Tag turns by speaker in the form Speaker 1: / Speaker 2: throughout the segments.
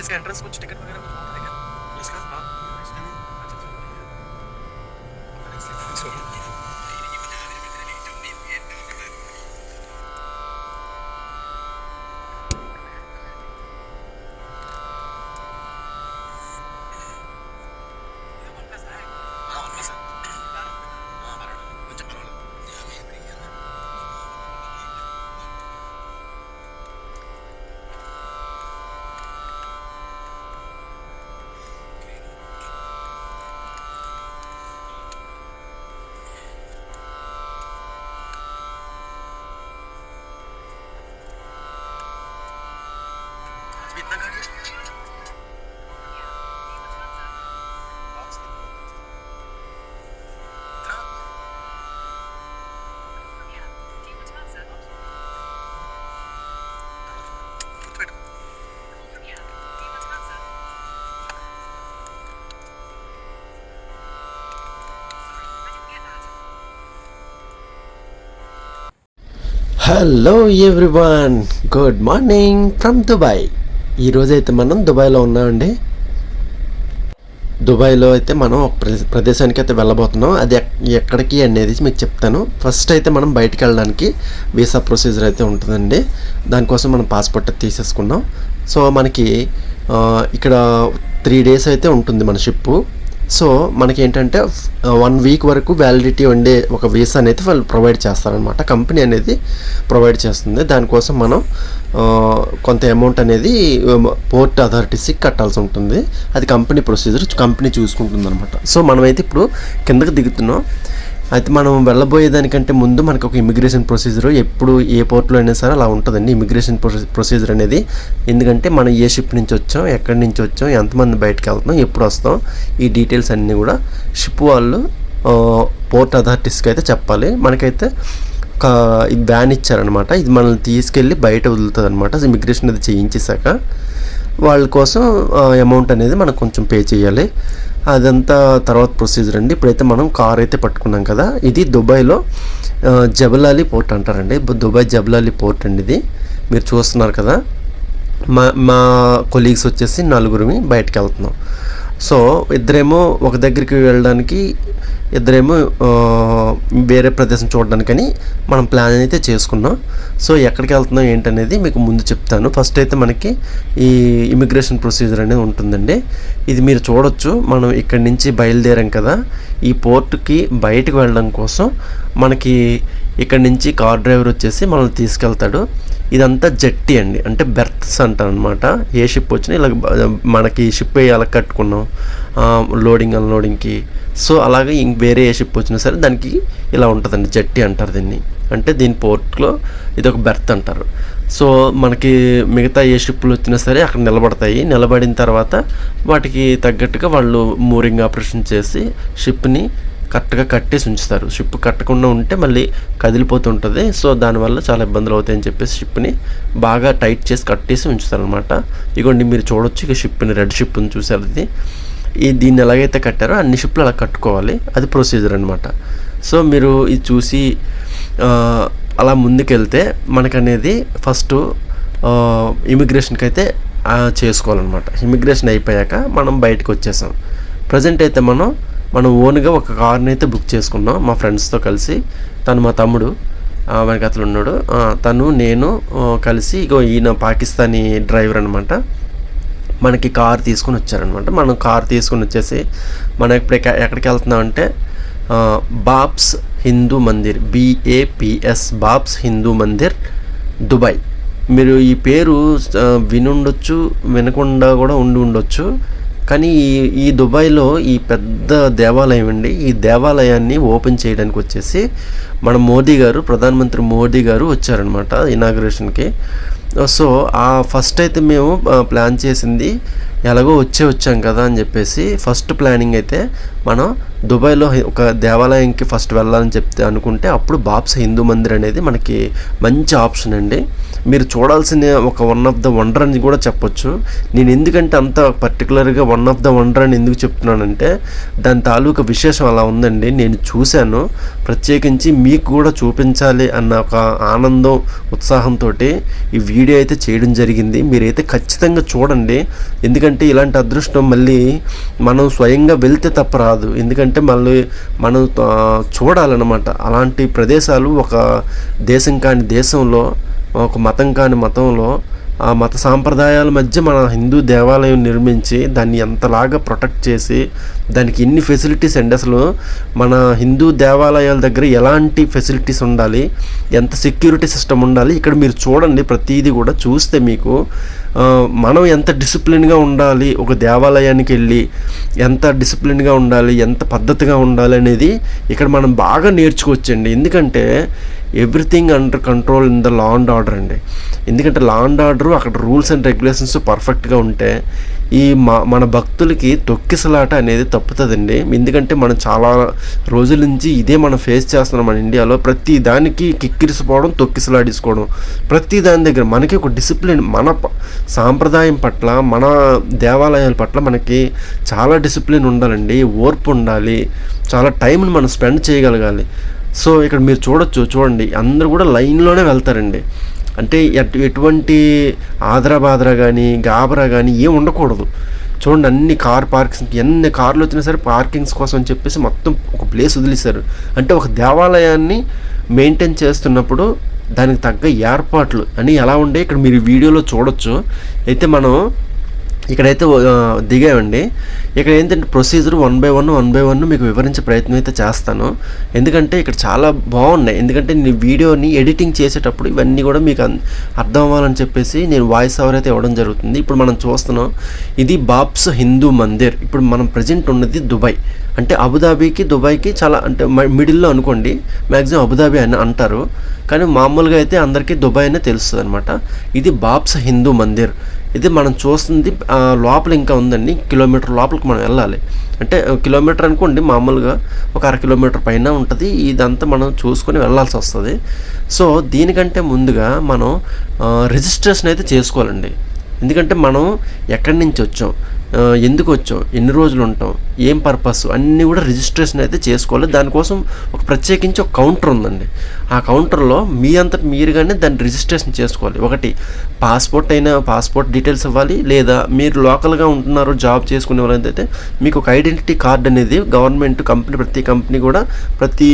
Speaker 1: इसका एंट्रेंस कुछ टिकट वगैरह कुछ होता है क्या इसका? हाँ इसका नहीं। अच्छा अच्छा इतना गाड़ी
Speaker 2: hello everyone, good morning from Dubai. ఈరోజైతే మనం దుబాయ్లో ఉన్నామండి. దుబాయ్లో అయితే మనం ఒక ప్రదేశానికి అయితే వెళ్ళబోతున్నాం. అది ఎక్కడికి అనేది మీకు చెప్తాను. ఫస్ట్ అయితే మనం బయటికి వెళ్ళడానికి వీసా ప్రొసీజర్ అయితే ఉంటుందండి. దానికోసం మనం పాస్పోర్ట్ తీసేసుకున్నాం. సో మనకి ఇక్కడ 3 days అయితే ఉంటుంది మన షిప్పు. సో మనకి ఏంటంటే 1 week వరకు వ్యాలిడిటీ ఉండే ఒక వీసా అనేది వాళ్ళు ప్రొవైడ్ చేస్తారనమాట. కంపెనీ అనేది ప్రొవైడ్ చేస్తుంది. దానికోసం మనం కొంత అమౌంట్ అనేది పోర్ట్ అథారిటీస్కి కట్టాల్సి ఉంటుంది. అది కంపెనీ ప్రొసీజర్, కంపెనీ చూసుకుంటుంది అనమాట. సో మనమైతే ఇప్పుడు కిందకి దిగుతున్నాం. అయితే మనం వెళ్ళబోయేదానికంటే ముందు మనకు ఒక ఇమిగ్రేషన్ ప్రొసీజర్ ఎప్పుడు ఏ పోర్ట్లో అయినా సరే అలా ఉంటుందండి ఇమిగ్రేషన్ ప్రొసీజర్ అనేది. ఎందుకంటే మనం ఏ షిప్ నుంచి వచ్చాం, ఎక్కడి నుంచి వచ్చాం, ఎంతమంది బయటకు వెళ్తున్నాం, ఎప్పుడు వస్తాం, ఈ డీటెయిల్స్ అన్నీ కూడా షిప్ వాళ్ళు పోర్ట్ అథారిటీస్కి అయితే చెప్పాలి. మనకైతే ఒక వ్యాన్ ఇచ్చారనమాట. ఇది మనల్ని తీసుకెళ్ళి బయట వదులుతుంది అనమాట. ఇమిగ్రేషన్ అది చేయించేశాక వాళ్ళ కోసం అమౌంట్ అనేది మనం కొంచెం పే చేయాలి. అదంతా తర్వాత ప్రొసీజర్ అండి. ఇప్పుడైతే మనం కార్ అయితే పట్టుకున్నాం కదా. ఇది దుబాయ్లో జబలాలి పోర్ట్ అంటారండి. దుబాయ్ జబలాలి పోర్ట్ అండి ఇది. మీరు చూస్తున్నారు కదా. మా కొలీగ్స్ వచ్చేసి 4 బయటకు వెళ్తున్నాం. సో ఇద్దరేమో ఒక దగ్గరికి వెళ్ళడానికి, ఇద్దరేమో వేరే ప్రదేశం చూడడానికని మనం ప్లాన్ అయితే చేసుకున్నాం. సో ఎక్కడికి వెళ్తున్నాం ఏంటనేది మీకు ముందు చెప్తాను. ఫస్ట్ అయితే మనకి ఈ ఇమిగ్రేషన్ ప్రొసీజర్ అనేది ఉంటుందండి. ఇది మీరు చూడొచ్చు. మనం ఇక్కడి నుంచి బయలుదేరాం కదా. ఈ పోర్టుకి బయటకు వెళ్ళడం కోసం మనకి ఇక్కడ నుంచి కార్ డ్రైవర్ వచ్చేసి మనల్ని తీసుకెళ్తాడు. ఇదంతా జట్టి అండి, అంటే బెర్త్స్ అంటారు అనమాట. ఏ షిప్ వచ్చినా ఇలా మనకి షిప్ అలా కట్టుకున్నాం లోడింగ్ అన్లోడింగ్కి. సో అలాగే వేరే ఏ షిప్ వచ్చినా సరే దానికి ఇలా ఉంటుందండి, జట్టి అంటారు దీన్ని. అంటే దీని పోర్ట్లో ఇది ఒక బెర్త్ అంటారు. సో మనకి మిగతా ఏ షిప్లు వచ్చినా సరే అక్కడ నిలబడతాయి. నిలబడిన తర్వాత వాటికి తగ్గట్టుగా వాళ్ళు మూరింగ్ ఆపరేషన్ చేసి షిప్ని కరెక్ట్గా కట్టేసి ఉంచుతారు. షిప్ కట్టకుండా ఉంటే మళ్ళీ కదిలిపోతుంటుంది. సో దానివల్ల చాలా ఇబ్బందులు అవుతాయని చెప్పేసి షిప్ని బాగా టైట్ చేసి కట్టేసి ఉంచుతారనమాట. ఇగోండి మీరు చూడొచ్చు, ఇక షిప్ని రెడ్ షిప్ని చూసారు. దీన్ని ఎలాగైతే కట్టారో అన్ని షిప్లు అలా కట్టుకోవాలి. అది ప్రొసీజర్ అనమాట. సో మీరు ఇది చూసి అలా ముందుకెళ్తే మనకనేది ఫస్ట్ ఇమిగ్రేషన్కి అయితే చేసుకోవాలన్నమాట. ఇమిగ్రేషన్ అయిపోయాక మనం బయటకు వచ్చేసాం. ప్రజెంట్ అయితే మనం ఓన్గా ఒక కార్ని అయితే బుక్ చేసుకున్నాం మా ఫ్రెండ్స్తో కలిసి. తను మా తమ్ముడు వెనకతలు ఉన్నాడు. తను నేను కలిసి ఇగో ఈయన పాకిస్తానీ డ్రైవర్ అనమాట. మనకి కార్ తీసుకుని వచ్చారనమాట. మనం కార్ తీసుకుని వచ్చేసి మనం ఇప్పుడు ఎక్కడికి వెళ్తున్నాం అంటే బాబ్స్ హిందూ మందిర్, BAPS బాబ్స్ హిందూ మందిర్ దుబాయ్. మీరు ఈ పేరు వినుండొచ్చు, వినకుండా కూడా ఉండొచ్చు. కానీ ఈ దుబాయ్లో ఈ పెద్ద దేవాలయం అండి. ఈ దేవాలయాన్ని ఓపెన్ చేయడానికి వచ్చేసి మన ప్రధానమంత్రి మోదీ గారు వచ్చారనమాట ఇనాగ్రేషన్కి. సో ఫస్ట్ అయితే మేము ప్లాన్ చేసింది ఎలాగో వచ్చాం కదా అని చెప్పేసి ఫస్ట్ ప్లానింగ్ అయితే మనం దుబాయ్లో ఒక దేవాలయంకి ఫస్ట్ వెళ్ళాలని అనుకుంటే అప్పుడు బాబ్స్ హిందూ మందిర్ అనేది మనకి మంచి ఆప్షన్ అండి. మీరు చూడాల్సిన ఒక వన్ ఆఫ్ ద వండర్ అని కూడా చెప్పొచ్చు. నేను ఎందుకంటే అంత పర్టికులర్గా వన్ ఆఫ్ ద వండర్ అని ఎందుకు చెప్తున్నానంటే దాని తాలూకా విశేషం అలా ఉందండి. నేను చూశాను, ప్రత్యేకించి మీకు కూడా చూపించాలి అన్న ఒక ఆనందం ఉత్సాహంతో ఈ వీడియో అయితే చేయడం జరిగింది. మీరైతే ఖచ్చితంగా చూడండి, ఎందుకంటే ఇలాంటి అదృష్టం మళ్ళీ మనం స్వయంగా వెళ్తే తప్ప రాదు. ఎందుకంటే మళ్ళీ మనం చూడాలన్నమాట అలాంటి ప్రదేశాలు. ఒక దేశం కాని దేశంలో, ఒక మతం కాని మతంలో, ఆ మత సాంప్రదాయాల మధ్య మన హిందూ దేవాలయం నిర్మించి దాన్ని ఎంతలాగా ప్రొటెక్ట్ చేసి దానికి ఎన్ని ఫెసిలిటీస్ అండి. అసలు మన హిందూ దేవాలయాల దగ్గర ఎలాంటి ఫెసిలిటీస్ ఉండాలి, ఎంత సెక్యూరిటీ సిస్టమ్ ఉండాలి, ఇక్కడ మీరు చూడండి. ప్రతిదీ కూడా చూస్తే మీకు మనం ఎంత డిసిప్లిన్గా ఉండాలి, ఒక దేవాలయానికి వెళ్ళి ఎంత డిసిప్లిన్గా ఉండాలి, ఎంత పద్ధతిగా ఉండాలి అనేది ఇక్కడ మనం బాగా నేర్చుకోవచ్చండి. ఎందుకంటే everything under control in the law and order అండి. ఎందుకంటే లా అండ్ ఆర్డర్ అక్కడ రూల్స్ అండ్ రెగ్యులేషన్స్ పర్ఫెక్ట్గా ఉంటే ఈ మన భక్తులకి తొక్కిసలాట అనేది తప్పుతుందండి. ఎందుకంటే మనం చాలా రోజుల నుంచి ఇదే మనం ఫేస్ చేస్తున్నాం మన ఇండియాలో. ప్రతి దానికి కిక్కిరిసిపోవడం, తొక్కిసలాడేసుకోవడం, ప్రతి దాని దగ్గర మనకి ఒక డిసిప్లిన్, మన సాంప్రదాయం పట్ల, మన దేవాలయాల పట్ల మనకి చాలా డిసిప్లిన్ ఉండాలండి, ఓర్పు ఉండాలి, చాలా టైంని మనం స్పెండ్ చేయగలగాలి. సో ఇక్కడ మీరు చూడండి అందరూ కూడా లైన్లోనే వెళ్తారండి. అంటే ఎటువంటి ఆదరాబాదరా కానీ గాబరా కానీ ఏం ఉండకూడదు. చూడండి అన్ని కార్ పార్కింగ్స్, ఎన్ని కార్లు వచ్చినా సరే పార్కింగ్స్ కోసం అని చెప్పేసి మొత్తం ఒక ప్లేస్ వదిలేశారు. అంటే ఒక దేవాలయాన్ని మెయింటైన్ చేస్తున్నప్పుడు దానికి తగ్గ ఏర్పాట్లు అని ఎలా ఉండే ఇక్కడ మీరు వీడియోలో చూడొచ్చు. అయితే మనం ఇక్కడైతే దిగామండి. ఇక్కడ ఏంటంటే ప్రొసీజర్ వన్ బై వన్ మీకు వివరించే ప్రయత్నం అయితే చేస్తాను. ఎందుకంటే ఇక్కడ చాలా బాగున్నాయి. ఎందుకంటే నేను వీడియోని ఎడిటింగ్ చేసేటప్పుడు ఇవన్నీ కూడా మీకు అర్థం అవ్వాలని చెప్పేసి నేను వాయిస్ ఓవర్ అయితే ఇవ్వడం జరుగుతుంది. ఇప్పుడు మనం చూస్తున్నాం, ఇది బాబ్స్ హిందూ మందిర్. ఇప్పుడు మనం ప్రజెంట్ ఉన్నది దుబాయ్. అంటే అబుదాబీకి దుబాయ్కి చాలా అంటే మిడిల్లో అనుకోండి. మ్యాక్సిమం అబుదాబీ అని అంటారు, కానీ మామూలుగా అయితే అందరికీ దుబాయ్ అనే తెలుస్తుంది అనమాట. ఇది బాబ్స్ హిందూ మందిర్. ఇది మనం చూస్తుంది లోపల ఇంకా ఉందండి. కిలోమీటర్ లోపలికి మనం వెళ్ళాలి. అంటే కిలోమీటర్ అనుకోండి, మామూలుగా ఒక 1/2 కిలోమీటర్ పైన ఉంటుంది. ఇదంతా మనం చూసుకొని వెళ్ళాల్సి వస్తుంది. సో దీనికంటే ముందుగా మనం రిజిస్ట్రేషన్ అయితే చేసుకోవాలండి. ఎందుకంటే మనం ఎక్కడి నుంచి వచ్చాం, ఎందుకు వచ్చాం, ఎన్ని రోజులు ఉంటాం, ఏం పర్పస్ అన్నీ కూడా రిజిస్ట్రేషన్ అయితే చేసుకోవాలి. దానికోసం ఒక ప్రత్యేకించి ఒక కౌంటర్ ఉందండి. ఆ కౌంటర్లో మీ అంతటి మీరుగానే దాన్ని రిజిస్ట్రేషన్ చేసుకోవాలి. ఒకటి పాస్పోర్ట్ డీటెయిల్స్ ఇవ్వాలి, లేదా మీరు లోకల్గా ఉంటున్నారు జాబ్ చేసుకునే వాళ్ళైతే మీకు ఒక ఐడెంటిటీ కార్డ్ అనేది గవర్నమెంట్ ప్రతి కంపెనీ కూడా ప్రతి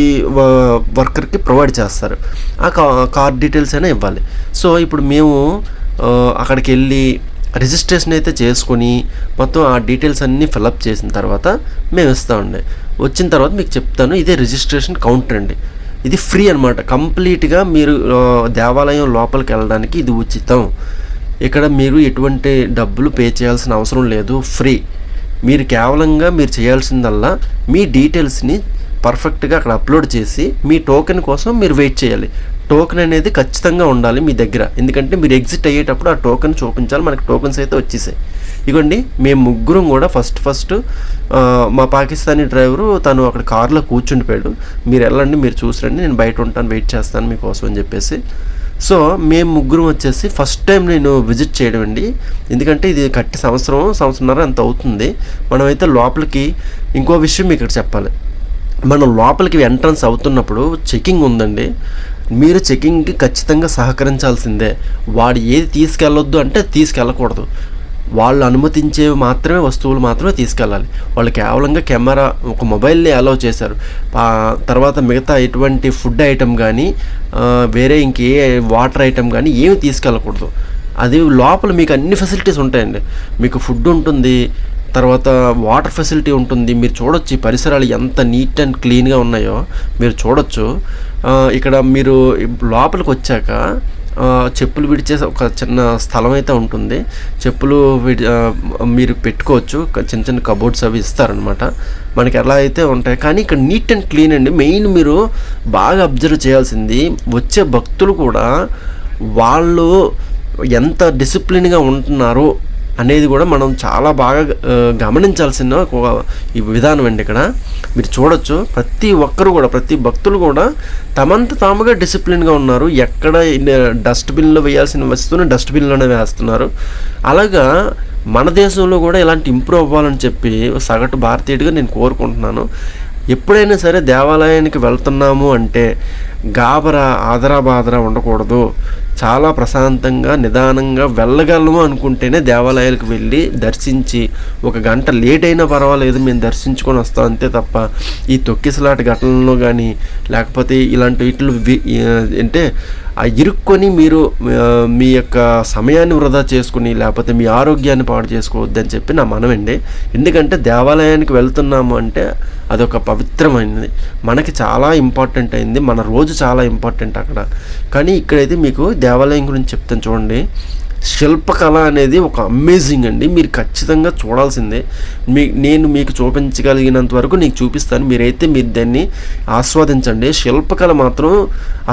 Speaker 2: వర్కర్కి ప్రొవైడ్ చేస్తారు. ఆ కార్డ్ డీటెయిల్స్ అయినా ఇవ్వాలి. సో ఇప్పుడు మేము అక్కడికి వెళ్ళి రిజిస్ట్రేషన్ అయితే చేసుకొని మొత్తం ఆ డీటెయిల్స్ అన్నీ ఫిలప్ చేసిన తర్వాత మేము ఇస్తామండి. వచ్చిన తర్వాత మీకు చెప్తాను, ఇదే రిజిస్ట్రేషన్ కౌంటర్ అండి. ఇది ఫ్రీ అనమాట. కంప్లీట్గా మీరు దేవాలయం లోపలికి వెళ్ళడానికి ఇది ఉచితం. ఇక్కడ మీరు ఎటువంటి డబ్బులు పే చేయాల్సిన అవసరం లేదు, ఫ్రీ. మీరు కేవలంగా మీరు చేయాల్సిందల్లా మీ డీటెయిల్స్ని పర్ఫెక్ట్గా అక్కడ అప్లోడ్ చేసి మీ టోకెన్ కోసం మీరు వెయిట్ చేయాలి. టోకెన్ అనేది ఖచ్చితంగా ఉండాలి మీ దగ్గర. ఎందుకంటే మీరు ఎగ్జిట్ అయ్యేటప్పుడు ఆ టోకెన్ చూపించాలి. మనకి టోకెన్స్ అయితే వచ్చేసాయి. ఇగోండి మేము ముగ్గురం కూడా ఫస్ట్ మా పాకిస్తానీ డ్రైవరు తను అక్కడ కారులో కూర్చుండిపోయాడు. మీరు వెళ్ళండి, మీరు చూసిరండి, నేను బయట ఉంటాను, వెయిట్ చేస్తాను మీకోసం అని చెప్పేసి. సో మేము ముగ్గురం వచ్చేసి ఫస్ట్ టైం నేను విజిట్ చేయడం అండి. ఎందుకంటే ఇది కట్టి సంవత్సరంన్నర అంత అవుతుంది. మనమైతే లోపలికి ఇంకో విషయం మీకు ఇక్కడ చెప్పాలి. మనం లోపలికి ఎంట్రన్స్ అవుతున్నప్పుడు చెకింగ్ ఉందండి. మీరు చెకింగ్కి ఖచ్చితంగా సహకరించాల్సిందే. వాడు ఏది తీసుకెళ్ళొద్దు అంటే తీసుకెళ్ళకూడదు. వాళ్ళు అనుమతించేవి మాత్రమే, వస్తువులు మాత్రమే తీసుకెళ్ళాలి. వాళ్ళు కేవలంగా కెమెరా, ఒక మొబైల్ని అలౌ చేశారు. తర్వాత మిగతా ఎటువంటి ఫుడ్ ఐటమ్ కానీ వేరే ఇంకే వాటర్ ఐటమ్ కానీ ఏమి తీసుకెళ్ళకూడదు. అది లోపల మీకు అన్ని ఫెసిలిటీస్ ఉంటాయండి. మీకు ఫుడ్ ఉంటుంది, తర్వాత వాటర్ ఫెసిలిటీ ఉంటుంది. మీరు చూడొచ్చు ఈ పరిసరాలు ఎంత నీట్ అండ్ క్లీన్గా ఉన్నాయో మీరు చూడొచ్చు. ఇక్కడ మీరు లోపలికి వచ్చాక చెప్పులు విడిచే ఒక చిన్న స్థలం అయితే ఉంటుంది. చెప్పులు మీరు పెట్టుకోవచ్చు. చిన్న చిన్న కబోర్డ్స్ అవి ఇస్తారనమాట. మనకి ఎలా అయితే ఉంటాయి, కానీ ఇక్కడ నీట్ అండ్ క్లీన్ అండి. మెయిన్ మీరు బాగా అబ్జర్వ్ చేయాల్సింది, వచ్చే భక్తులు కూడా వాళ్ళు ఎంత డిసిప్లిన్గా ఉంటున్నారో అనేది కూడా మనం చాలా బాగా గమనించాల్సిన ఒక ఈ విధానం అండి. ఇక్కడ మీరు చూడొచ్చు, ప్రతి ఒక్కరు కూడా, ప్రతి భక్తులు కూడా తమంత తాముగా డిసిప్లిన్గా ఉన్నారు. ఎక్కడ డస్ట్బిన్లో వేయాల్సిన వస్తువుని డస్ట్బిన్లోనే వేస్తున్నారు. అలాగా మన దేశంలో కూడా ఇలాంటి ఇంప్రూవ్ అవ్వాలని చెప్పి సగటు భారతీయుడిగా నేను కోరుకుంటున్నాను. ఎప్పుడైనా సరే దేవాలయానికి వెళ్తున్నాము అంటే గాబరా ఆదరా బాదరా ఉండకూడదు. చాలా ప్రశాంతంగా నిదానంగా వెళ్ళగలము అనుకుంటేనే దేవాలయాలకు వెళ్ళి దర్శించి, ఒక గంట లేట్ అయినా పర్వాలేదు మేము దర్శించుకొని వస్తాం అంతే తప్ప ఈ తొక్కిసలాట ఘటనలో కానీ లేకపోతే ఇలాంటి వీటిలో అంటే ఇరుక్కొని మీరు మీ యొక్క సమయాన్ని వృధా చేసుకుని లేకపోతే మీ ఆరోగ్యాన్ని పాడు చేసుకోవద్దని చెప్పి నా మనమండి. ఎందుకంటే దేవాలయానికి వెళ్తున్నాము అంటే అదొక పవిత్రమైనది, మనకి చాలా ఇంపార్టెంట్ అయింది, మన రోజు చాలా ఇంపార్టెంట్ అక్కడ. కానీ ఇక్కడైతే మీకు దేవాలయం గురించి చెప్తాను చూడండి. శిల్పకళ అనేది ఒక అమేజింగ్ అండి, మీరు ఖచ్చితంగా చూడాల్సిందే. నేను మీకు చూపించగలిగినంత వరకు నీకు చూపిస్తాను, మీరైతే మీరు దాన్ని ఆస్వాదించండి. శిల్పకళ మాత్రం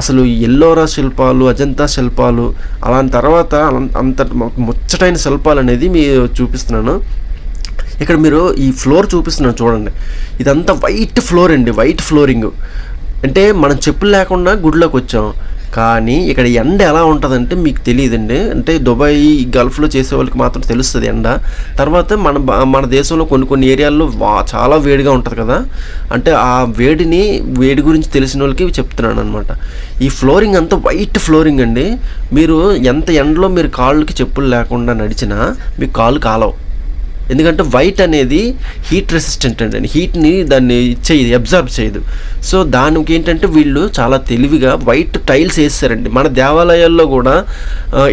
Speaker 2: అసలు ఎల్లోరా శిల్పాలు, అజంతా శిల్పాలు, అలాంటి తర్వాత అంత ముచ్చటైన శిల్పాలు అనేది మీరు చూపిస్తున్నాను. ఇక్కడ మీరు ఈ ఫ్లోర్ చూపిస్తున్నాను చూడండి, ఇదంతా వైట్ ఫ్లోర్ అండి, వైట్ ఫ్లోరింగ్. అంటే మనం చెప్పులు లేకుండా గుడిలోకి వచ్చాం, కానీ ఇక్కడ ఎండ ఎలా ఉంటుందంటే మీకు తెలియదండి. అంటే దుబాయ్ గల్ఫ్లో చేసే వాళ్ళకి మాత్రం తెలుస్తుంది ఎండ. తర్వాత మన దేశంలో కొన్ని ఏరియాల్లో చాలా వేడిగా ఉంటుంది కదా, అంటే ఆ వేడి గురించి తెలిసిన వాళ్ళకి చెప్తున్నాను అనమాట. ఈ ఫ్లోరింగ్ అంతా వైట్ ఫ్లోరింగ్ అండి. మీరు ఎంత ఎండలో మీరు కాళ్ళకి చెప్పులు లేకుండా నడిచినా మీకు కాళ్ళు కాలవు. ఎందుకంటే వైట్ అనేది హీట్ రెసిస్టెంట్ అండి, హీట్ని దాన్ని ఇచ్చేది, అబ్జర్వ్ చేయదు. సో దానికి ఏంటంటే వీళ్ళు చాలా తెలివిగా వైట్ టైల్స్ వేస్తారండి. మన దేవాలయాల్లో కూడా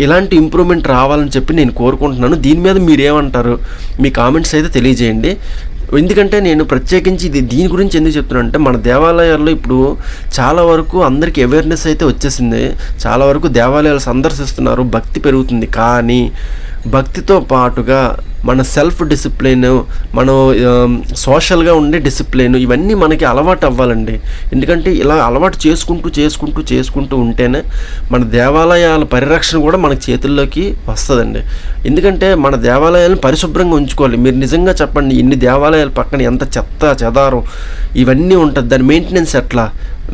Speaker 2: ఇలాంటి ఇంప్రూవ్మెంట్ రావాలని చెప్పి నేను కోరుకుంటున్నాను. దీని మీద మీరు ఏమంటారు, మీ కామెంట్స్ అయితే తెలియజేయండి. ఎందుకంటే నేను ప్రత్యేకించి దీని గురించి ఎందుకు చెప్తున్నాను అంటే, మన దేవాలయాల్లో ఇప్పుడు చాలా వరకు అందరికీ అవేర్నెస్ అయితే వచ్చేసింది, చాలా వరకు దేవాలయాలు సందర్శిస్తున్నారు, భక్తి పెరుగుతుంది. కానీ భక్తితో పాటుగా మన సెల్ఫ్ డిసిప్లిన్, మనం సోషల్గా ఉండే డిసిప్లిన్, ఇవన్నీ మనకి అలవాటు అవ్వాలండి. ఎందుకంటే ఇలా అలవాటు చేసుకుంటూ ఉంటేనే మన దేవాలయాల పరిరక్షణ కూడా మన చేతుల్లోకి వస్తుందండి. ఎందుకంటే మన దేవాలయాలను పరిశుభ్రంగా ఉంచుకోవాలి. మీరు నిజంగా చెప్పండి, ఇన్ని దేవాలయాల పక్కన ఎంత చెత్త చెదారం ఇవన్నీ ఉంటుంది, దాని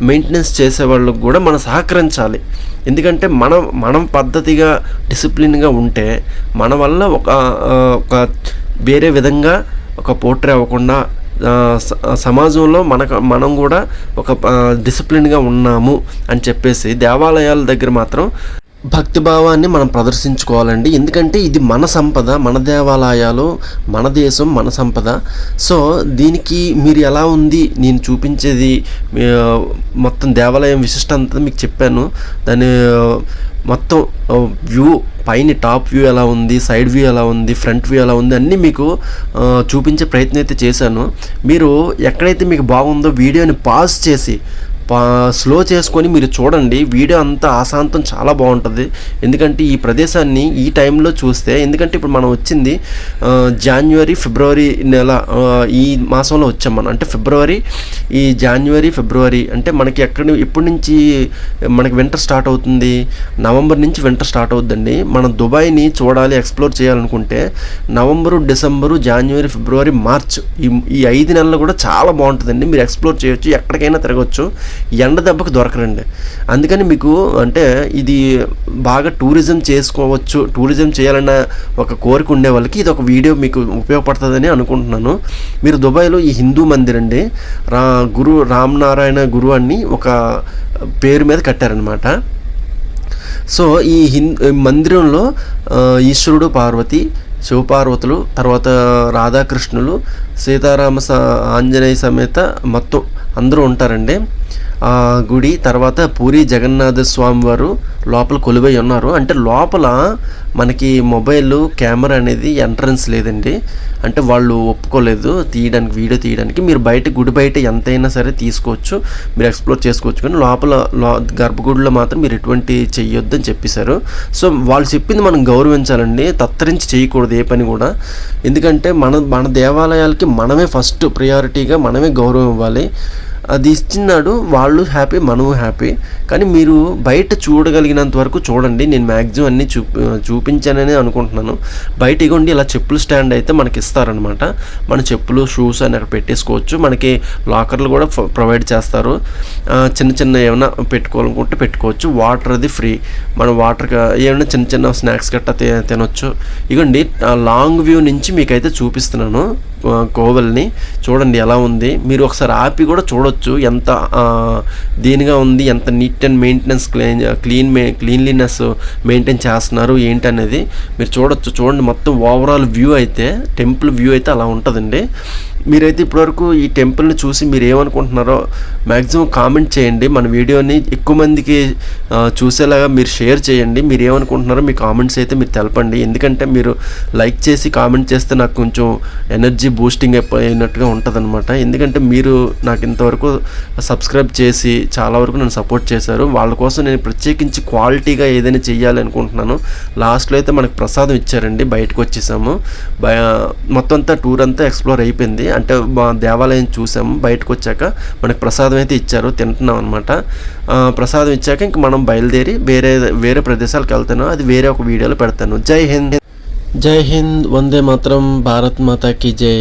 Speaker 2: మెయింటెనెన్స్ చేసే వాళ్ళకు కూడా మనం సహకరించాలి. ఎందుకంటే మనం పద్ధతిగా డిసిప్లిన్గా ఉంటే మన వల్ల ఒక వేరే విధంగా ఒక పోట్రే అవ్వకుండా సమాజంలో మనం కూడా ఒక డిసిప్లిన్గా ఉన్నాము అని చెప్పేసి దేవాలయాల దగ్గర మాత్రం భక్తిభావాన్ని మనం ప్రదర్శించుకోవాలండి. ఎందుకంటే ఇది మన సంపద, మన దేవాలయాలు, మన దేశం, మన సంపద. సో దీనికి మీరు ఎలా ఉంది నేను చూపించేది మొత్తం దేవాలయం విశిష్టంతా మీకు చెప్పాను. దాని మొత్తం వ్యూ, పైన టాప్ వ్యూ ఎలా ఉంది, సైడ్ వ్యూ ఎలా ఉంది, ఫ్రంట్ వ్యూ ఎలా ఉంది అన్నీ మీకు చూపించే ప్రయత్నం అయితే చేశాను. మీరు ఎక్కడైతే మీకు బాగుందో వీడియోని పాజ్ చేసి స్లో చేసుకొని మీరు చూడండి. వీడియో అంతా ఆశాంతం చాలా బాగుంటుంది. ఎందుకంటే ఈ ప్రదేశాన్ని ఈ టైంలో చూస్తే, ఎందుకంటే ఇప్పుడు మనం వచ్చింది జనవరి ఫిబ్రవరి నెల, ఈ మాసంలో వచ్చాం మనం. అంటే జనవరి ఫిబ్రవరి అంటే మనకి ఎప్పటి నుంచి మనకి వింటర్ స్టార్ట్ అవుతుంది, నవంబర్ నుంచి వింటర్ స్టార్ట్ అవుతుందండి. మనం దుబాయ్ని చూడాలి, ఎక్స్ప్లోర్ చేయాలనుకుంటే నవంబరు, డిసెంబరు, జనవరి, ఫిబ్రవరి, మార్చ్ ఈ 5 నెలలు కూడా చాలా బాగుంటుందండి. మీరు ఎక్స్ప్లోర్ చేయొచ్చు, ఎక్కడికైనా తిరగచ్చు, ఎండ దెబ్బకు దొరకరండి. అందుకని మీకు అంటే ఇది బాగా టూరిజం చేసుకోవచ్చు, టూరిజం చేయాలన్న ఒక కోరిక ఉండే వాళ్ళకి ఇది ఒక వీడియో మీకు ఉపయోగపడుతుందని అనుకుంటున్నాను. మీరు దుబాయ్లో ఈ హిందూ మందిర్ అండి, గురు రామనారాయణ గురు అని ఒక పేరు మీద కట్టారనమాట. సో ఈ మందిరంలో ఈశ్వరుడు, పార్వతి, శివపార్వతులు, తర్వాత రాధాకృష్ణులు, సీతారామ ఆంజనేయ సమేత మొత్తం అందరూ ఉంటారండి ఆ గుడి. తర్వాత పూరి జగన్నాథ స్వామి వారు లోపల కొలువై ఉన్నారు. అంటే లోపల మనకి మొబైల్ కెమెరా అనేది ఎంట్రన్స్ లేదండి, అంటే వాళ్ళు ఒప్పుకోలేదు వీడియో తీయడానికి. మీరు గుడి బయట ఎంతైనా సరే తీసుకోవచ్చు, మీరు ఎక్స్ప్లోర్ చేసుకోవచ్చు, కానీ లోపల గర్భగుడిలో మాత్రం మీరు ఎటువంటి చెయ్యొద్దు అని చెప్పేశారు. సో వాళ్ళు చెప్పింది మనం గౌరవించాలండి, తత్తరించి చేయకూడదు ఏ పని కూడా. ఎందుకంటే మన దేవాలయాలకి మనమే ఫస్ట్ ప్రయారిటీగా మనమే గౌరవం ఇవ్వాలి. అది ఇచ్చినాడు, వాళ్ళు హ్యాపీ, మనము హ్యాపీ. కానీ మీరు బయట చూడగలిగినంత వరకు చూడండి. నేను మ్యాక్సిమం అన్నీ చూపించానని అనుకుంటున్నాను. బయట ఇగోండి ఇలా చెప్పులు స్టాండ్ అయితే మనకి ఇస్తారనమాట. మన చెప్పులు షూస్ అని అక్కడ పెట్టేసుకోవచ్చు. మనకి లాకర్లు కూడా ప్రొవైడ్ చేస్తారు. చిన్న చిన్న ఏమైనా పెట్టుకోవాలనుకుంటే పెట్టుకోవచ్చు. వాటర్ అది ఫ్రీ. మనం వాటర్ ఏమైనా చిన్న చిన్న స్నాక్స్ గట్టా తినొచ్చు. ఇగోండి లాంగ్ వ్యూ నుంచి మీకైతే చూపిస్తున్నాను కోవెల్ని. చూడండి ఎలా ఉంది. మీరు ఒకసారి ఆపి కూడా చూడొచ్చు ఎంత దీనిగా ఉంది, ఎంత neat and maintenance cleanliness maintain చేస్తున్నారు ఏంటనేది మీరు చూడొచ్చు. చూడండి మొత్తం ఓవరాల్ వ్యూ అయితే, టెంపుల్ వ్యూ అయితే అలా ఉంటుందండి. మీరైతే ఇప్పటివరకు ఈ టెంపుల్ని చూసి మీరు ఏమనుకుంటున్నారో మ్యాక్సిమం కామెంట్ చేయండి. మన వీడియోని ఎక్కువ మందికి చూసేలాగా మీరు షేర్ చేయండి. మీరు ఏమనుకుంటున్నారో మీ కామెంట్స్ అయితే మీరు తెలపండి. ఎందుకంటే మీరు లైక్ చేసి కామెంట్ చేస్తే నాకు కొంచెం ఎనర్జీ బూస్టింగ్ అయినట్టుగా ఉంటుంది అనమాట. ఎందుకంటే మీరు నాకు ఇంతవరకు సబ్స్క్రైబ్ చేసి చాలా వరకు నన్ను సపోర్ట్ చేశారు. వాళ్ళ కోసం నేను ప్రత్యేకించి క్వాలిటీగా ఏదైనా చెయ్యాలి అనుకుంటున్నాను. లాస్ట్లో అయితే మనకు ప్రసాదం ఇచ్చారండి. బయటకు వచ్చేసాము. మొత్తం అంతా టూర్ అంతా ఎక్స్ప్లోర్ అయిపోయింది. అంటే మా దేవాలయం చూసాము. బయటకు వచ్చాక మనకు ప్రసాదం అయితే ఇచ్చారు, తింటున్నాం అనమాట. ప్రసాదం ఇచ్చాక ఇంక మనం బయలుదేరి వేరే ప్రదేశాలకు వెళ్తాను. అది వేరే ఒక వీడియోలో పెడతాను. జై హింద్, జై హింద్, వందే మాతరం, భారత్ మాతా కీ జై.